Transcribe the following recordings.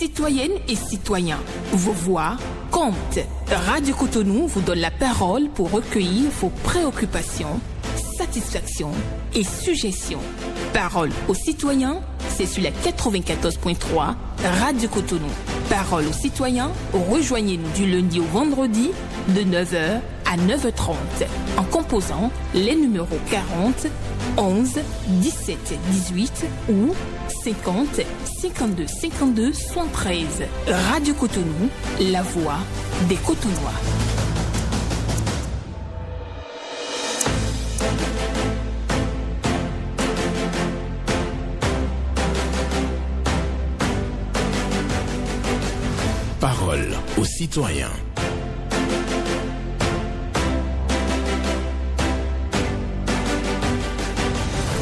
Citoyennes et citoyens, vos voix comptent. Radio Cotonou vous donne la parole pour recueillir vos préoccupations, satisfactions et suggestions. Parole aux citoyens, c'est sur la 94.3 Radio Cotonou. Parole aux citoyens, rejoignez-nous du lundi au vendredi de 9h à 9h30 en composant les numéros 40 11 17 18 ou 50 52 52 73. Radio Cotonou, la voix des Cotonois. Parole aux citoyens.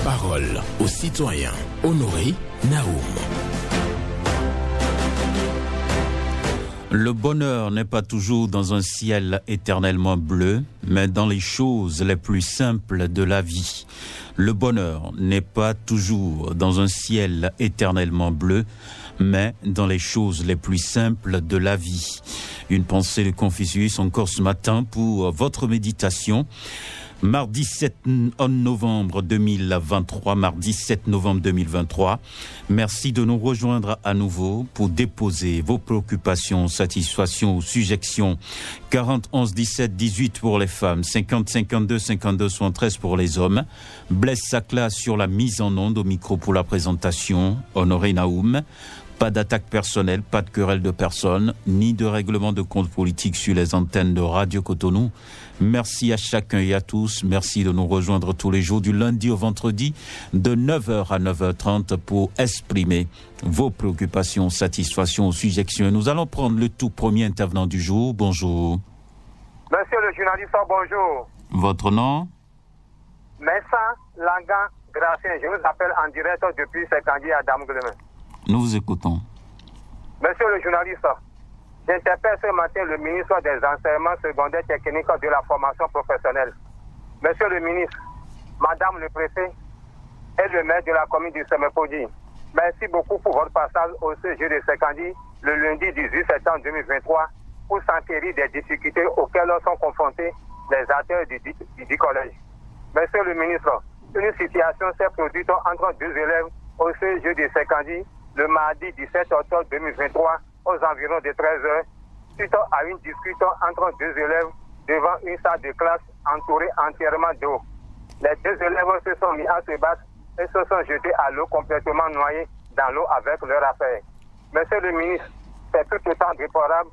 Parole aux citoyens. Honoré Naoum. Le bonheur n'est pas toujours dans un ciel éternellement bleu, mais dans les choses les plus simples de la vie. Le bonheur n'est pas toujours dans un ciel éternellement bleu, mais dans les choses les plus simples de la vie. Une pensée de Confucius encore ce matin pour votre méditation. Mardi 7 novembre 2023, mardi 7 novembre 2023. Merci de nous rejoindre à nouveau pour déposer vos préoccupations, satisfactions ou suggestions. 40 11 17 18 pour les femmes, 50 52 52 73 pour les hommes. Blaise Sacla sur la mise en onde, au micro pour la présentation. Honoré Naoum. Pas d'attaque personnelle, pas de querelle de personne, ni de règlement de compte politique sur les antennes de Radio Cotonou. Merci à chacun et à tous. Merci de nous rejoindre tous les jours du lundi au vendredi de 9h à 9h30 pour exprimer vos préoccupations, satisfactions ou suggestions. Nous allons prendre le tout premier intervenant du jour. Bonjour. Monsieur le journaliste, bonjour. Votre nom? Messa Langan Gracien. Je vous appelle en direct depuis Sekandi à Damougleme. Nous vous écoutons. Monsieur le journaliste, j'interpelle ce matin le ministre des Enseignements secondaires techniques de la formation professionnelle. Monsieur le ministre, Madame le préfet et le maire de la commune du Semepodi, merci beaucoup pour votre passage au CG de Sekandi le lundi 18 septembre 2023 pour s'enquérir des difficultés auxquelles sont confrontés les acteurs du collège. Monsieur le ministre, une situation s'est produite entre deux élèves au CG de Sekandi le mardi 17 octobre 2023 aux environs de 13h, suite à une discussion entre deux élèves devant une salle de classe entourée entièrement d'eau. Les deux élèves se sont mis à se battre et se sont jetés à l'eau complètement noyés dans l'eau avec leur affaire. Monsieur le ministre, c'est tout autant déplorable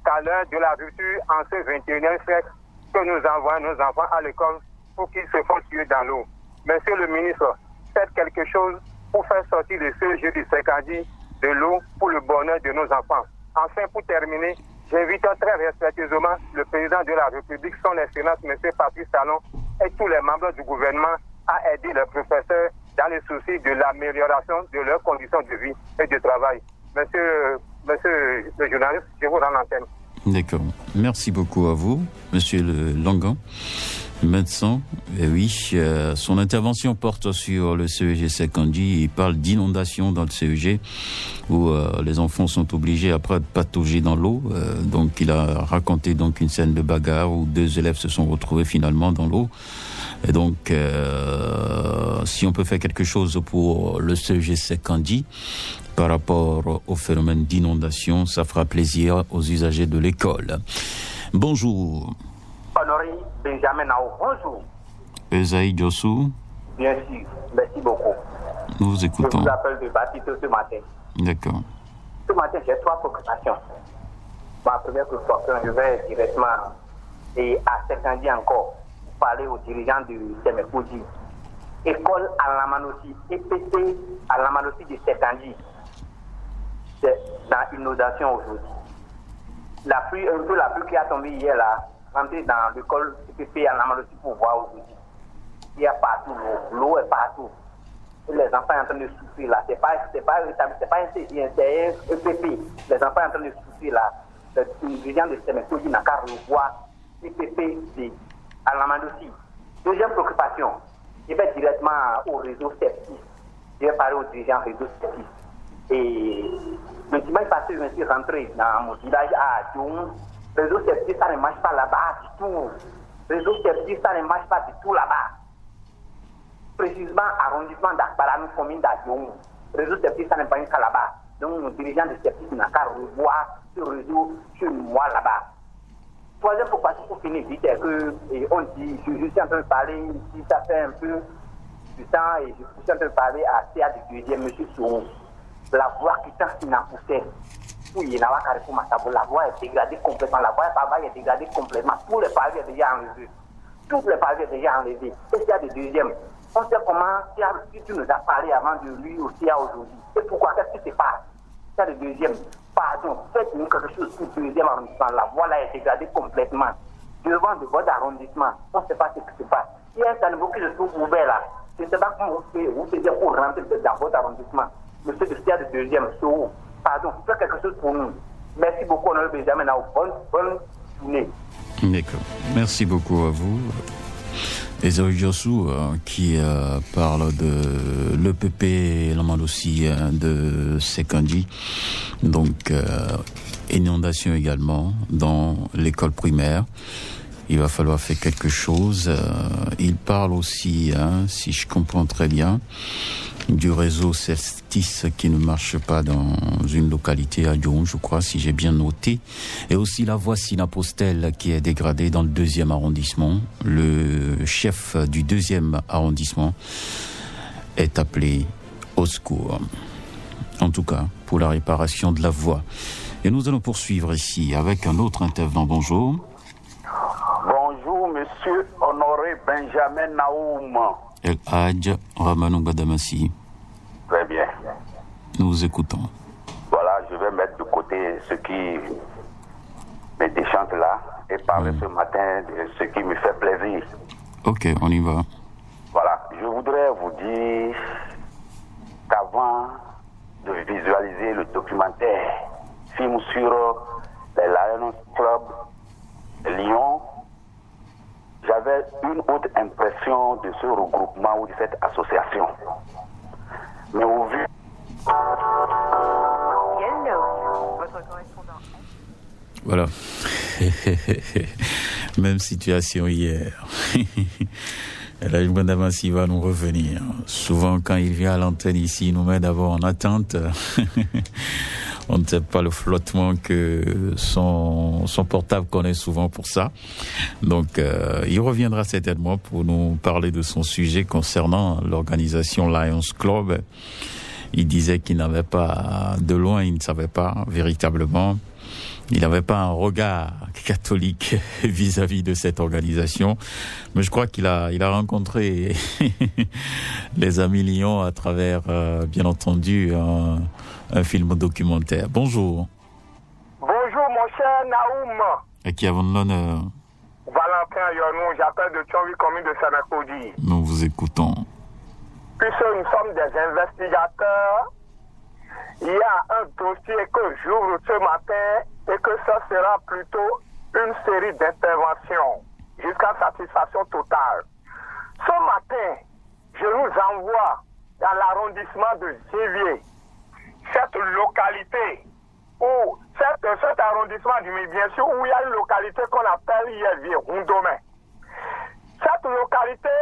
qu'à l'heure de la rupture en ce 21e siècle que nous envoyons nos enfants à l'école pour qu'ils se fassent tuer dans l'eau. Monsieur le ministre, faites quelque chose pour faire sortir le CG du Sekandi de l'eau pour le bonheur de nos enfants. Enfin, pour terminer, j'invite très respectueusement le président de la République, son Excellence, M. Patrice Talon, et tous les membres du gouvernement à aider les professeurs dans le souci de l'amélioration de leurs conditions de vie et de travail. Monsieur le journaliste, je vous rends l'antenne. D'accord. Merci beaucoup à vous, Monsieur le Langan. Médecin, et oui, son intervention porte sur le CEG Sekandi. Il parle d'inondation dans le CEG où les enfants sont obligés après de patauger dans l'eau. Donc il a raconté donc une scène de bagarre où deux élèves se sont retrouvés finalement dans l'eau. Et donc si on peut faire quelque chose pour le CEG Sekandi par rapport au phénomène d'inondation, ça fera plaisir aux usagers de l'école. Bonjour. Honoré Benjamin Nao, bonjour. Esaïe Diossou. Bien sûr, merci beaucoup. Nous vous écoutons. Je vous appelle de Baptiste ce matin. D'accord. Ce matin, j'ai trois préoccupations. Ma première préoccupation, je vais directement et à Sekandi encore parler aux dirigeants du Semepodi. École à Lamanossi, EPT à Lamanossi de Sekandi. C'est dans l'inondation aujourd'hui. La pluie qui a tombé hier là, rentrer dans l'école CPP à Lamanossi pour voir aujourd'hui. Il y a partout l'eau est partout. Et les enfants sont en train de souffrir là. C'est pas un CGN, c'est un EPP. Les enfants sont en train de souffrir là. Les dirigeants de Semepodi n'ont qu'à revoir CPP à Lamanossi. Deuxième préoccupation, je vais directement au réseau Septis. Je vais parler aux dirigeants réseau Septis. Et Maintenant, je suis rentré dans mon village à Djoum. Réseau septique, ça ne marche pas là-bas du tout. Réseau septique, ça ne marche pas du tout là-bas. Précisément, arrondissement d'Akbarami, commune d'Adjoum. Réseau septique, ça ne marche pas là-bas. Donc, nos dirigeants de septique n'ont qu'à revoir ce réseau chez moi là-bas. Troisième pourquoi pour finir vite, c'est que, on dit, je suis en train de parler ici, ça fait un peu du temps, et je suis en train de parler à CA du deuxième, monsieur Soum. La voie qui tente n'a poussé. La voie est dégradée complètement. La voie est dégradée complètement. Tous les pavés sont déjà enlevés. Toutes les pavés sont déjà enlevés. Et s'il y a des deuxièmes, on sait comment, si tu nous as parlé avant de lui aussi à aujourd'hui. Et pourquoi, qu'est-ce qui se passe? Il y a des deuxièmes. Pardon, faites-nous quelque chose pour le deuxième arrondissement. La voie là est dégradée complètement. Devant de votre arrondissement, on ne sait pas ce qui se passe. Il y a un caniveau qui se trouve ouvert là. Je ne sais pas comment vous faites pour rentrer dans votre arrondissement. Monsieur de Sia de deuxième, pardon, faites quelque chose pour nous. Merci beaucoup, honorable Benjamin. Bonne journée. D'accord. Merci beaucoup à vous. Ezaoui Diossou qui parle de l'EPP, aussi de Sekandi. Donc, inondation également dans l'école primaire. Il va falloir faire quelque chose. Il parle aussi, si je comprends très bien, du réseau Cestis qui ne marche pas dans une localité à Lyon, je crois, si j'ai bien noté. Et aussi la voie Sinapostel qui est dégradée dans le 2e arrondissement. Le chef du 2e arrondissement est appelé au secours. En tout cas, pour la réparation de la voie. Et nous allons poursuivre ici avec un autre intervenant. Bonjour. Bonjour, monsieur Honoré Benjamin Naoum. El Hadj Ramanou Badamassi. Très bien. Nous vous écoutons. Voilà, je vais mettre de côté ce qui me déchante là et parler ce matin de ce qui me fait plaisir. Ok, on y va. Voilà, je voudrais vous dire qu'avant de visualiser le documentaire film sur les Lions Club Lyon, j'avais une autre impression de ce regroupement ou de cette association. Mais au vu... Voilà. Même situation hier. Là, Badamassi va nous revenir. Souvent, quand il vient à l'antenne ici, il nous met d'abord en attente. On ne sait pas le flottement que son portable connaît souvent pour ça. Donc, il reviendra certainement pour nous parler de son sujet concernant l'organisation Lions Club. Il disait qu'il n'avait pas, de loin, il ne savait pas véritablement. Il n'avait pas un regard catholique vis-à-vis de cette organisation. Mais je crois qu'il a rencontré les amis Lyon à travers, bien entendu, un film documentaire. Bonjour. Bonjour, mon cher Naoum. À qui avons l'honneur? Valentin Yonou, j'appelle de Thionville, commune de Sanakodi. Nous vous écoutons. Puisque nous sommes des investigateurs, il y a un dossier que j'ouvre ce matin et que ça sera plutôt une série d'interventions jusqu'à satisfaction totale. Ce matin, je nous envoie dans l'arrondissement de Zivier, cette localité, où cet arrondissement du bien sûr, où il y a une localité qu'on appelle Yévier, Rondomé. Cette localité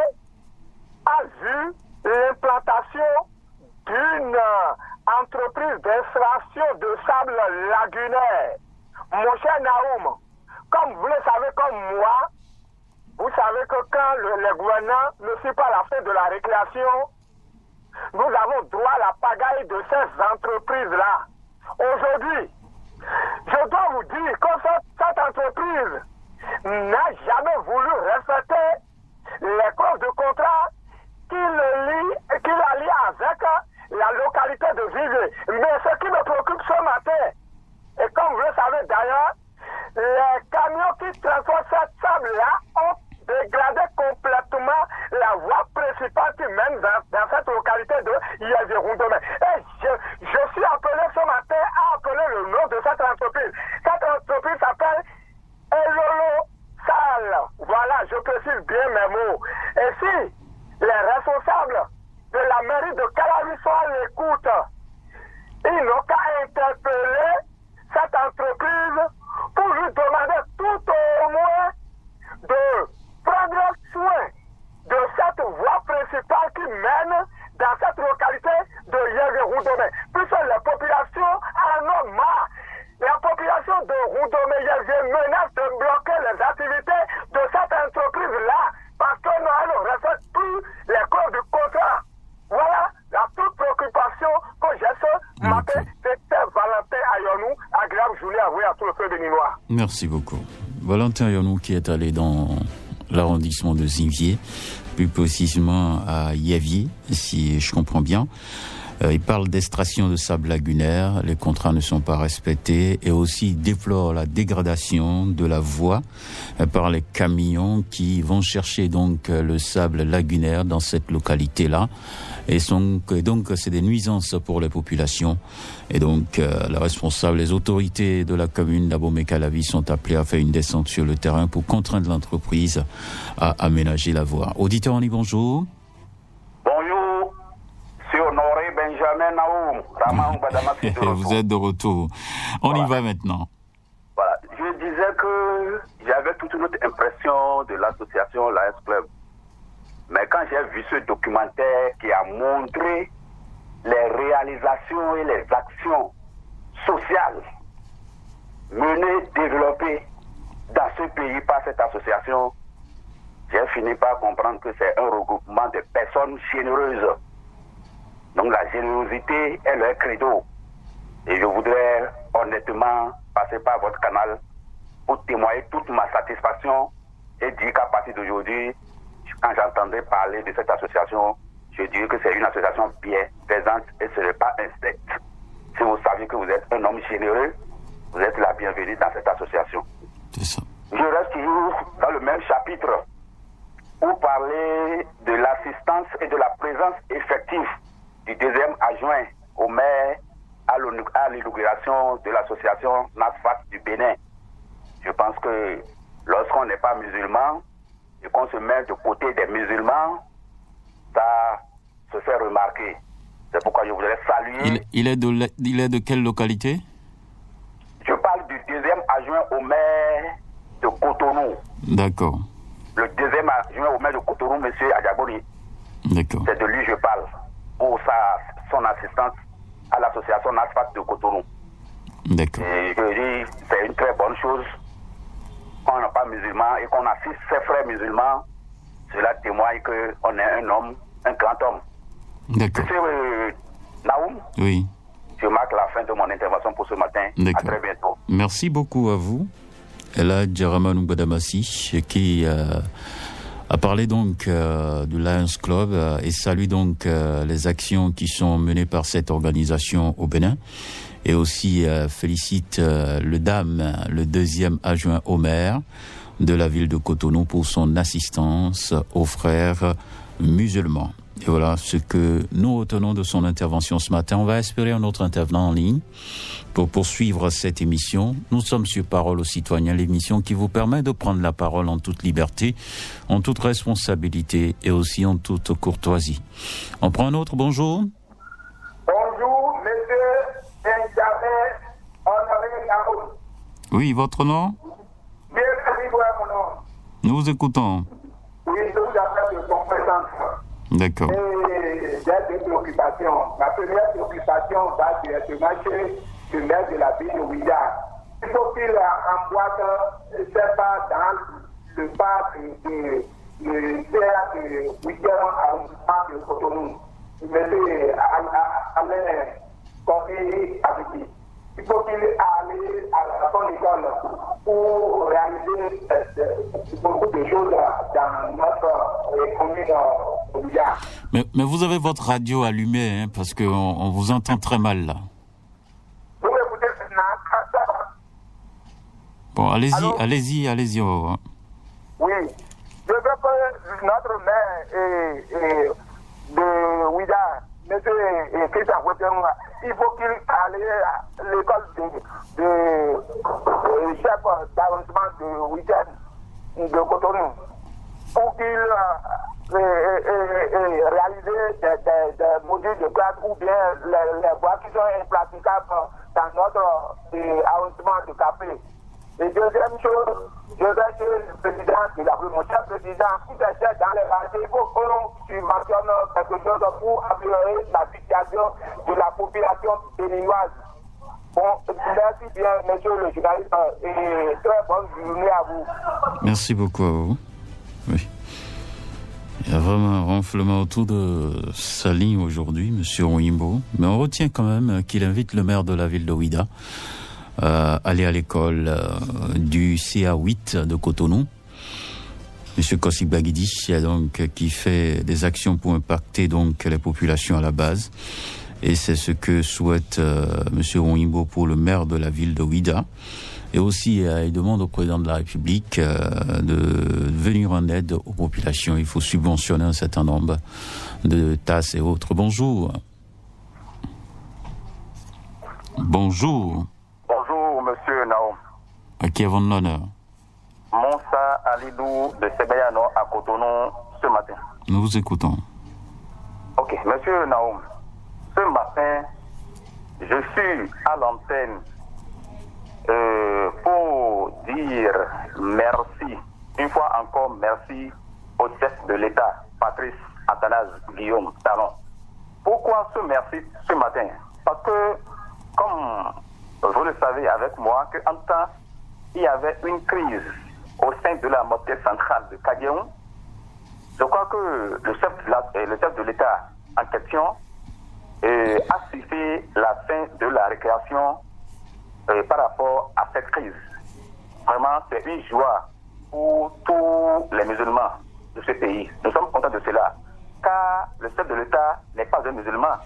a vu l'implantation d'une entreprise d'extraction de sable lagunaire. Mon cher Naoum, comme vous le savez comme moi, vous savez que quand le gouvernement ne suit pas la fin de la récréation, nous avons droit à la pagaille de ces entreprises-là. Aujourd'hui, je dois vous dire que cette entreprise n'a jamais voulu respecter les clauses de contrat qu'il a liées avec la localité de Vivier. Mais ce qui me préoccupe ce matin, et comme vous le savez d'ailleurs, les camions qui transportent cette sable-là ont dégradé complètement la voie principale qui mène dans cette localité de Yévier-Rondomé. Et je suis appelé ce matin à appeler le nom de cette entreprise. Cette entreprise s'appelle Elolo Sal. Voilà, je précise bien mes mots. Et si les responsables de la mairie de Calavi sont à l'écoute, ils n'ont qu'à interpeller cette entreprise pour lui demander tout au moins de prendre soin de cette voie principale qui mène dans cette localité de Yévé-Roudomé. Puisque la population en a marre. La population de Roudomé-Yévé menace de bloquer les activités de cette entreprise-là parce que non, elle ne respecte plus les codes du contrat. Voilà la toute préoccupation que j'ai ce matin. C'était Valentin Ayonou, agréable journée à vous et à tout le peuple béninois. Merci beaucoup. Valentin Ayonou qui est allé dans l'arrondissement de Zinvier, plus précisément à Yévier, si je comprends bien. Il parle d'extraction de sable lagunaire, les contrats ne sont pas respectés et aussi déplore la dégradation de la voie par les camions qui vont chercher donc le sable lagunaire dans cette localité-là. Et donc c'est des nuisances pour les populations. Et donc les autorités de la commune d'Abomey-Calavi sont appelées à faire une descente sur le terrain pour contraindre l'entreprise à aménager la voie. Auditeur, on dit bonjour. Bonjour, c'est Honoré Benjamin Naoum. Vous êtes de retour. On y va maintenant. Voilà, je disais que j'avais toute une autre impression de l'association Lions Club. Mais quand j'ai vu ce documentaire qui a montré les réalisations et les actions sociales menées, développées dans ce pays par cette association, j'ai fini par comprendre que c'est un regroupement de personnes généreuses. Donc la générosité est leur credo. Et je voudrais honnêtement passer par votre canal pour témoigner toute ma satisfaction et dire qu'à partir d'aujourd'hui, quand j'entendais parler de cette association, je dirais que c'est une association bien présente et ce n'est pas un secte. Si vous savez que vous êtes un homme généreux, vous êtes la bienvenue dans cette association. C'est ça. Je reste toujours dans le même chapitre pour parler de l'assistance et de la présence effective du deuxième adjoint au maire à l'inauguration de l'association NASFAT du Bénin. Je pense que lorsqu'on n'est pas musulman et qu'on se met de côté des musulmans, ça se fait remarquer. C'est pourquoi je voudrais saluer... Il est de quelle localité? Je parle du deuxième adjoint au maire de Cotonou. D'accord. Le deuxième adjoint au maire de Cotonou, M. Adjabori. D'accord. C'est de lui que je parle pour son assistance à l'association NASFAT de Cotonou. D'accord. Et je dis, c'est une très bonne chose qu'on n'est pas musulman et qu'on assiste ses frères musulmans. Cela témoigne qu'on est un homme, un grand homme. D'accord. Monsieur Naoum, oui. Je marque la fin de mon intervention pour ce matin. D'accord. À très bientôt. Merci beaucoup à vous. Ella Djaraman Mbadamassi, qui a parlé donc du Lions Club et salue donc les actions qui sont menées par cette organisation au Bénin. Et aussi félicite le deuxième adjoint au maire de la ville de Cotonou pour son assistance aux frères musulmans. Et voilà ce que nous retenons de son intervention ce matin. On va espérer un autre intervenant en ligne pour poursuivre cette émission. Nous sommes sur Parole aux citoyens, l'émission qui vous permet de prendre la parole en toute liberté, en toute responsabilité et aussi en toute courtoisie. On prend un autre, bonjour. Bonjour, monsieur Benjamin Honoré Naoum. Oui, votre nom? Bien, mon nom. Nous vous écoutons. Oui, je vous appelle de compétence. D'accord. Et j'ai deux préoccupations. Ma première préoccupation va directement chez le maire de la ville de Ouida. Il faut qu'il emboîte, je ne sais pas, dans le parc de terre de Ouida à de Cotonou. Monsieur Alain Confi Abiti. Il faut qu'il aille à son école pour réaliser beaucoup de choses dans notre commune. Mais vous avez votre radio allumée, hein, parce qu'on vous entend très mal là. Vous m'écoutez maintenant? Bon, Allô? allez-y. Oh. Oui. Je veux que notre maire de Ouida, M. Christian Weteng, il faut qu'il aille à l'école de chef d'arrondissement de week-end de Cotonou pour qu'il réaliser des modules de classe ou bien les voies qui sont impraticables dans notre arrondissement de Capé. Et deuxième chose, je vais chez le président de la République, mon cher président, si c'est dans les quartiers, il faut que l'on subventionne quelque chose pour améliorer la situation de la population béninoise. Bon, merci bien, monsieur le journaliste, et très bonne journée à vous. Merci beaucoup à vous. Oui. Il y a vraiment un renflement autour de sa ligne aujourd'hui, M. Ouimbo. Mais on retient quand même qu'il invite le maire de la ville de Ouidah à aller à l'école du CA8 de Cotonou. M. Kossi Baguidi, donc, qui fait des actions pour impacter donc les populations à la base. Et c'est ce que souhaite M. Ouimbo pour le maire de la ville de Ouidah. Et aussi, il demande au président de la République de venir en aide aux populations. Il faut subventionner un certain nombre de tasses et autres. Bonjour. Bonjour. Bonjour, monsieur Naoum. À qui avons l'honneur? Moussa Alidou de Sebeyano à Cotonou ce matin. Nous vous écoutons. Ok, monsieur Naoum, ce matin, je suis à l'antenne pour dire merci, une fois encore merci au chef de l'État, Patrice Athanase Guillaume Talon. Pourquoi ce merci ce matin? Parce que, comme vous le savez avec moi, qu'en temps, il y avait une crise au sein de la mosquée centrale de Kadiaoum. Je crois que le chef de l'État en question a sifflé la fin de la récréation par rapport à cette crise. Vraiment, c'est une joie pour tous les musulmans de ce pays. Nous sommes contents de cela, car le chef de l'État n'est pas un musulman,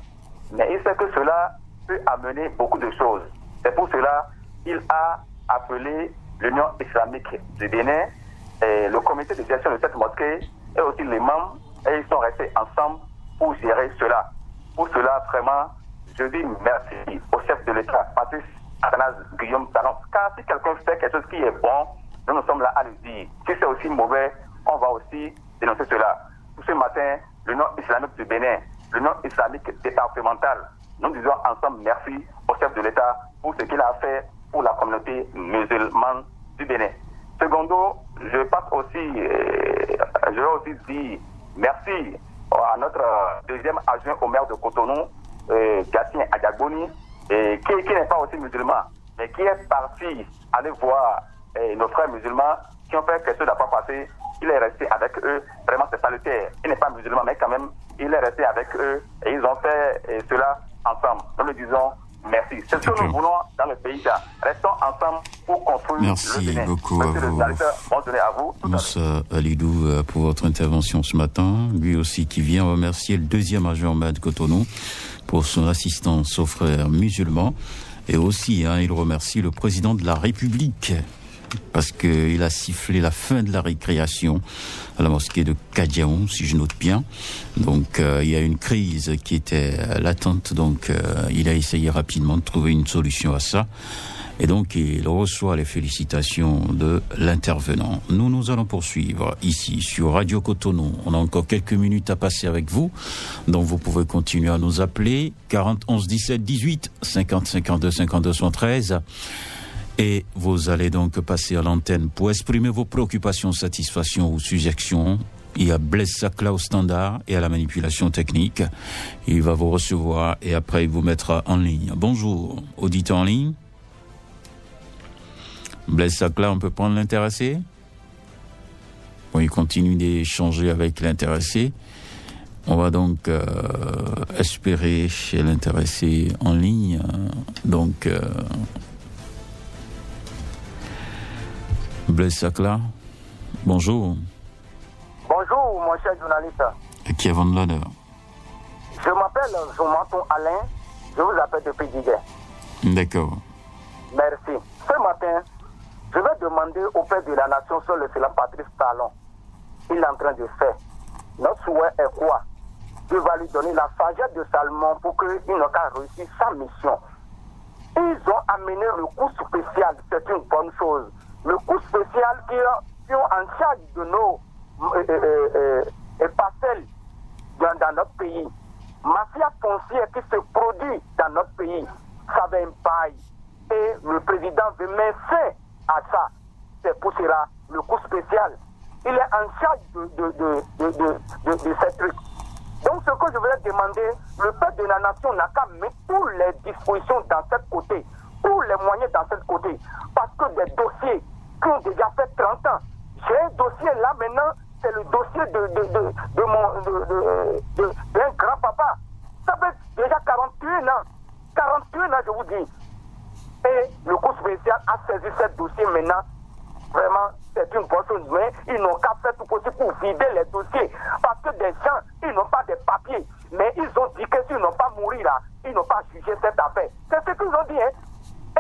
mais il sait que cela peut amener beaucoup de choses. C'est pour cela qu'il a appelé l'Union islamique du Bénin, et le comité de gestion de cette mosquée et aussi les membres, et ils sont restés ensemble pour gérer cela. Pour cela, vraiment, je dis merci au chef de l'État, Patrice Athanase Guillaume Talon. Car si quelqu'un fait quelque chose qui est bon, nous sommes là à le dire. Si c'est aussi mauvais, on va aussi dénoncer cela. Ce matin, l'Union islamique du Bénin, l'Union islamique départementale, nous disons ensemble merci au chef de l'État pour ce qu'il a fait pour la communauté musulmane du Bénin. Secondo, je vais aussi dire merci à notre deuxième adjoint au maire de Cotonou, Gatien Adiagboni, qui n'est pas aussi musulman, mais qui est parti aller voir nos frères musulmans qui ont fait quelque chose d'avoir passé. Il est resté avec eux, vraiment c'est salutaire. Il n'est pas musulman, mais quand même, il est resté avec eux et ils ont fait cela ensemble. Nous le disons merci. C'est ce que nous voulons dans le pays. Restons ensemble pour construire le Bénin. Merci beaucoup à vous. Bonne journée à vous. Moussa Alidou pour votre intervention ce matin. Lui aussi qui vient remercier le deuxième adjoint au maire de Cotonou pour son assistance aux frères musulmans. Et aussi, il remercie le président de la République parce qu'il a sifflé la fin de la récréation à la mosquée de Kadiaoum, si je note bien. Donc, il y a une crise qui était latente, donc il a essayé rapidement de trouver une solution à ça. Et donc, il reçoit les félicitations de l'intervenant. Nous allons poursuivre ici sur Radio Cotonou. On a encore quelques minutes à passer avec vous. Donc, vous pouvez continuer à nous appeler 40 11 17 18 50 52 52 73. Et vous allez donc passer à l'antenne pour exprimer vos préoccupations, satisfactions ou suggestions. Il y a Blaise Sakla au standard et à la manipulation technique. Il va vous recevoir et après il vous mettra en ligne. Bonjour, auditeur en ligne. Blaise Sakla, on peut prendre l'intéressé? Bon, il continue d'échanger avec l'intéressé. On va donc espérer chez l'intéressé en ligne. Donc, Blaise Sakla, bonjour. Bonjour, mon cher journaliste. À qui avons l'honneur? Je m'appelle Zomanton Alain. Je vous appelle depuis Digue. D'accord. Merci. Ce matin, je vais demander au Père de la Nation sur le célèbre Patrice Talon. Il est en train de faire. Notre souhait est quoi? Dieu va lui donner la sagesse de Salomon pour qu'il n'ait qu'à réussir sa mission. Ils ont amené le coup spécial, c'est une bonne chose. Le coup spécial qui ont en charge de nos et parcelles dans notre pays. Mafia foncière qui se produit dans notre pays, ça va impaille. Et le président veut mettre fin à ça. C'est pour cela le coup spécial. Il est en charge de ces trucs. Donc ce que je voulais demander, le peuple de la nation n'a qu'à mettre toutes les dispositions dans cette côté, tous les moyens dans cette côté. Parce que des dossiers qui ont déjà fait 30 ans, j'ai un dossier là maintenant, c'est le dossier d'un grand-papa. Ça fait déjà 41 ans. 41 ans, je vous dis. Et le coup spécial a saisi ce dossier maintenant. Vraiment, c'est une bonne chose. Mais ils n'ont qu'à faire tout possible pour vider les dossiers. Parce que des gens, ils n'ont pas de papiers. Mais ils ont dit que s'ils n'ont pas mouru là, ils n'ont pas jugé cette affaire. C'est ce qu'ils ont dit, hein.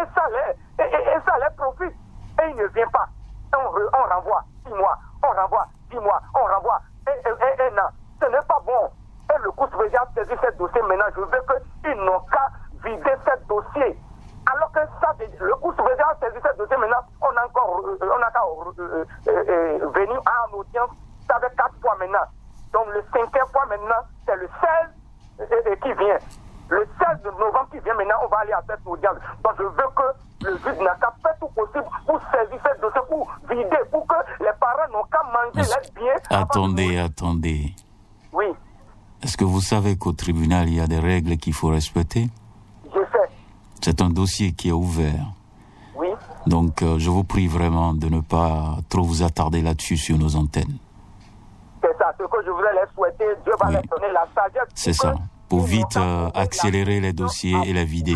Et ça les profite. Et ils ne viennent pas. On renvoie 6 mois. On renvoie 10 mois. On renvoie un an. Ce n'est pas bon. Et le coup spécial a saisi ce dossier maintenant. Je veux qu'ils n'ont qu'à vider ce dossier. Alors que ça, le coup spécial a saisi ce dossier maintenant, on a qu'à venir en audience. Ça fait 4 fois maintenant. Donc le 5e fois maintenant, c'est le 16 qui vient. Le 16 novembre qui vient maintenant, on va aller à cette audience. Donc je veux que le juge n'a qu'à faire tout possible pour saisir ce dossier, pour vider, pour que les parents n'ont qu'à manger leurs biens. Attendez. Oui. Est-ce que vous savez qu'au tribunal, il y a des règles qu'il faut respecter? Je sais. C'est un dossier qui est ouvert. Oui. Donc, je vous prie vraiment de ne pas trop vous attarder là-dessus sur nos antennes. C'est ça, ce que je voulais les souhaiter. Dieu va leur donner la sagesse. C'est ça. Pour vite accélérer les dossiers et les vider.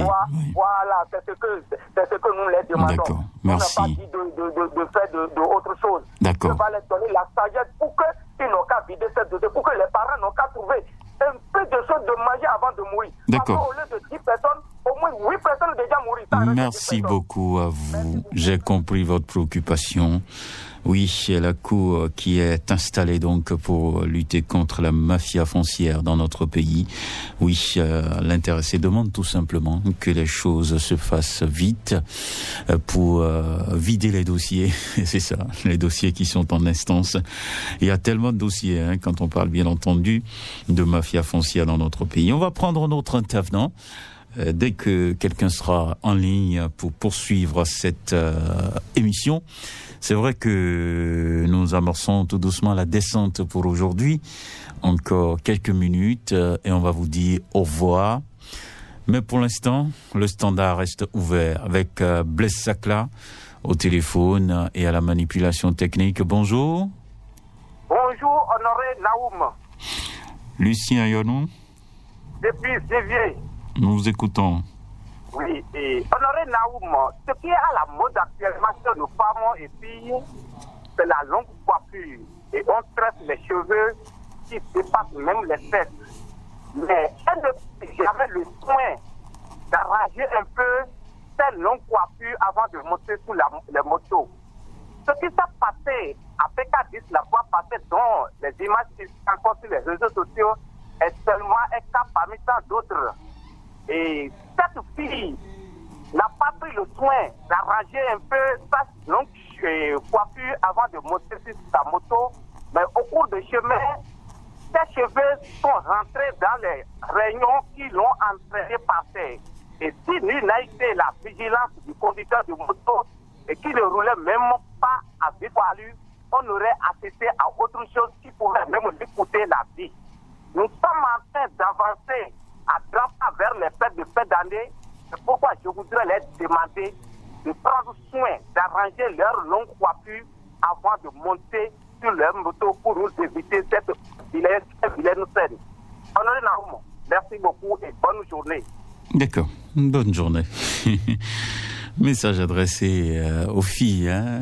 Voilà, c'est ce que nous les demandons. D'accord, merci. On n'a pas dit de faire de autre chose. D'accord. Dieu va leur donner la sagesse pour qu'ils n'ont qu'à vider cette dossier, pour que les parents n'ont qu'à trouver un peu de choses de manger avant de mourir. D'accord. Parce qu'au lieu de 10 personnes, au moins 8 personnes ont déjà mouru. Merci beaucoup à vous. J'ai compris votre préoccupation. Oui, la Cour qui est installée donc pour lutter contre la mafia foncière dans notre pays. Oui, l'intéressé demande tout simplement que les choses se fassent vite pour vider les dossiers. C'est ça, les dossiers qui sont en instance. Il y a tellement de dossiers quand on parle bien entendu de mafia foncière dans notre pays. On va prendre notre intervenant. Dès que quelqu'un sera en ligne pour poursuivre cette émission. C'est vrai que nous amorçons tout doucement la descente pour aujourd'hui. Encore quelques minutes et on va vous dire au revoir. Mais pour l'instant, le standard reste ouvert avec Blaise Sakla au téléphone et à la manipulation technique. Bonjour. Bonjour, Honoré Naoum. Lucien Yonou. Depuis Xavier. Nous vous écoutons. Oui, et Honoré Naoum, ce qui est à la mode actuellement chez nos femmes et filles, c'est la longue coiffure. Et on traite les cheveux qui dépassent même les têtes. Mais elle ne fait jamais le soin d'arranger un peu cette longue coiffure avant de monter sur les motos. Ce qui s'est passé à PK10 la fois passée, dont les images qui sont encore sur les réseaux sociaux, est seulement un cas parmi tant d'autres. Et cette fille n'a pas pris le soin d'arranger un peu sa longue coiffure avant de monter sur sa moto. Mais au cours du chemin, ses cheveux sont rentrés dans les rayons qui l'ont entraîné par terre. Et si lui n'a été la vigilance du conducteur de moto et qui ne roulait même pas à vive allure, on aurait assisté à autre chose qui pourrait même lui coûter la vie. Nous sommes en train d'avancer à grands pas vers les fêtes de fin d'année. C'est pourquoi je voudrais les demander de prendre soin d'arranger leur longue coiffure avant de monter sur leur moto pour nous éviter cette vilaine scène. Honoré Naoum, merci beaucoup et bonne journée. D'accord, bonne journée. Message adressé aux filles, hein.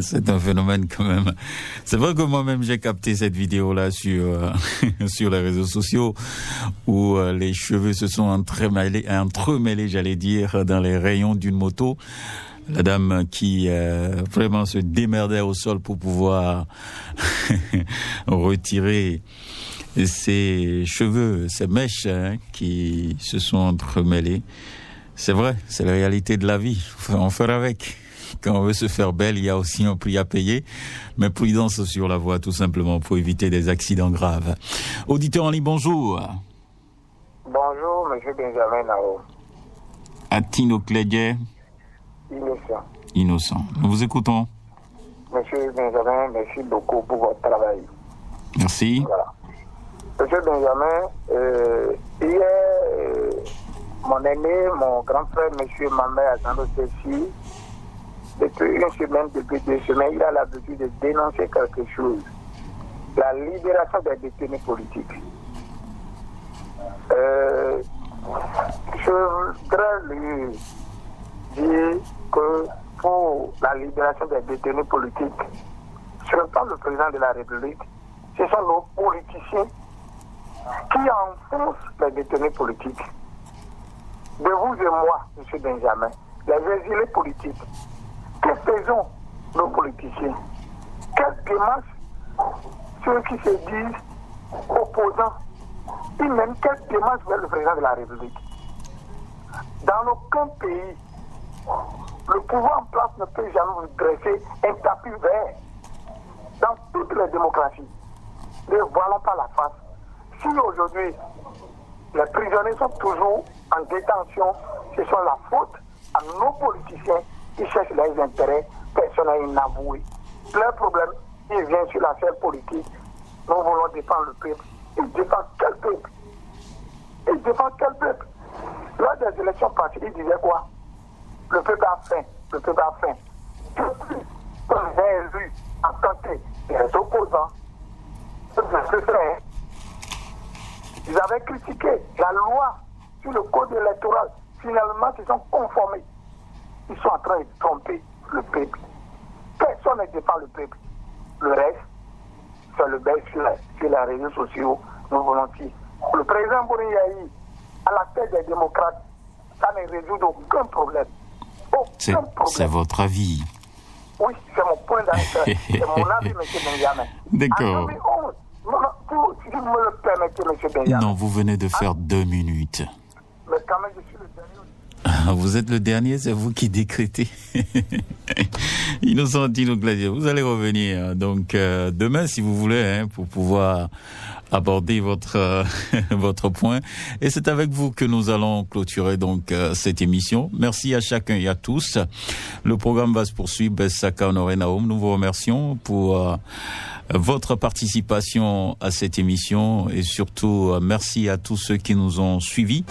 C'est un phénomène quand même. C'est vrai que moi-même j'ai capté cette vidéo-là sur les réseaux sociaux où les cheveux se sont entremêlés, j'allais dire, dans les rayons d'une moto. La dame qui vraiment se démerdait au sol pour pouvoir retirer ses cheveux, ses mèches qui se sont entremêlées. C'est vrai, c'est la réalité de la vie. On fait avec. Quand on veut se faire belle, il y a aussi un prix à payer. Mais prudence sur la voie, tout simplement, pour éviter des accidents graves. Auditeur en ligne, bonjour. Bonjour, monsieur Benjamin Nao. Atino Clédier. Innocent. Innocent. Nous vous écoutons. Monsieur Benjamin, merci beaucoup pour votre travail. Merci. Voilà. Monsieur Benjamin, hier, mon aîné, mon grand frère, monsieur Mamé Azando Tessi, depuis une semaine, depuis 2 semaines, il a l'habitude de dénoncer quelque chose. La libération des détenus politiques. Je voudrais lui dire que pour la libération des détenus politiques, ce n'est pas le président de la République, ce sont nos politiciens qui enfoncent les détenus politiques. De vous et moi, M. Benjamin, les exilés politiques, que faisons nos politiciens? Quelle démarche ceux qui se disent opposants, et même quelle démarche vers le président de la République? Dans aucun pays, le pouvoir en place ne peut jamais vous dresser un tapis vert. Dans toutes les démocraties, ne voilons pas la face. Si aujourd'hui, les prisonniers sont toujours en détention, ce sont la faute à nos politiciens qui cherchent leurs intérêts personnels inavoués. Leur problème, il vient sur la sphère politique. Nous voulons défendre le peuple. Ils défendent quel peuple? Ils défendent quel peuple? Lors des élections passées, ils disaient quoi? Le peuple a faim. Le peuple a faim. Depuis qu'on les élus en santé des opposants, ils avaient critiqué la loi sur le code électoral. Finalement, ils sont conformés. Ils sont en train de tromper le peuple. Personne ne défend le peuple. Le reste, c'est le bail sur les réseaux sociaux. Nous voulons dire. Le président Bouriaï, à la tête des démocrates, ça ne résout aucun problème. C'est votre avis. Oui, c'est mon point d'entrée. C'est mon avis, M. Benjamin. D'accord. En 2011, si vous me le permettez, M. Benjamin. Non, vous venez de faire 2 minutes. Mais quand même, je suis le dernier. Vous êtes le dernier, c'est vous qui décrétez. Innocent Tino Gladier, vous allez revenir donc demain si vous voulez pour pouvoir aborder votre point. Et c'est avec vous que nous allons clôturer donc cette émission. Merci à chacun et à tous. Le programme va se poursuivre. Bessaka Honoré Naoum, nous vous remercions pour votre participation à cette émission et surtout merci à tous ceux qui nous ont suivis.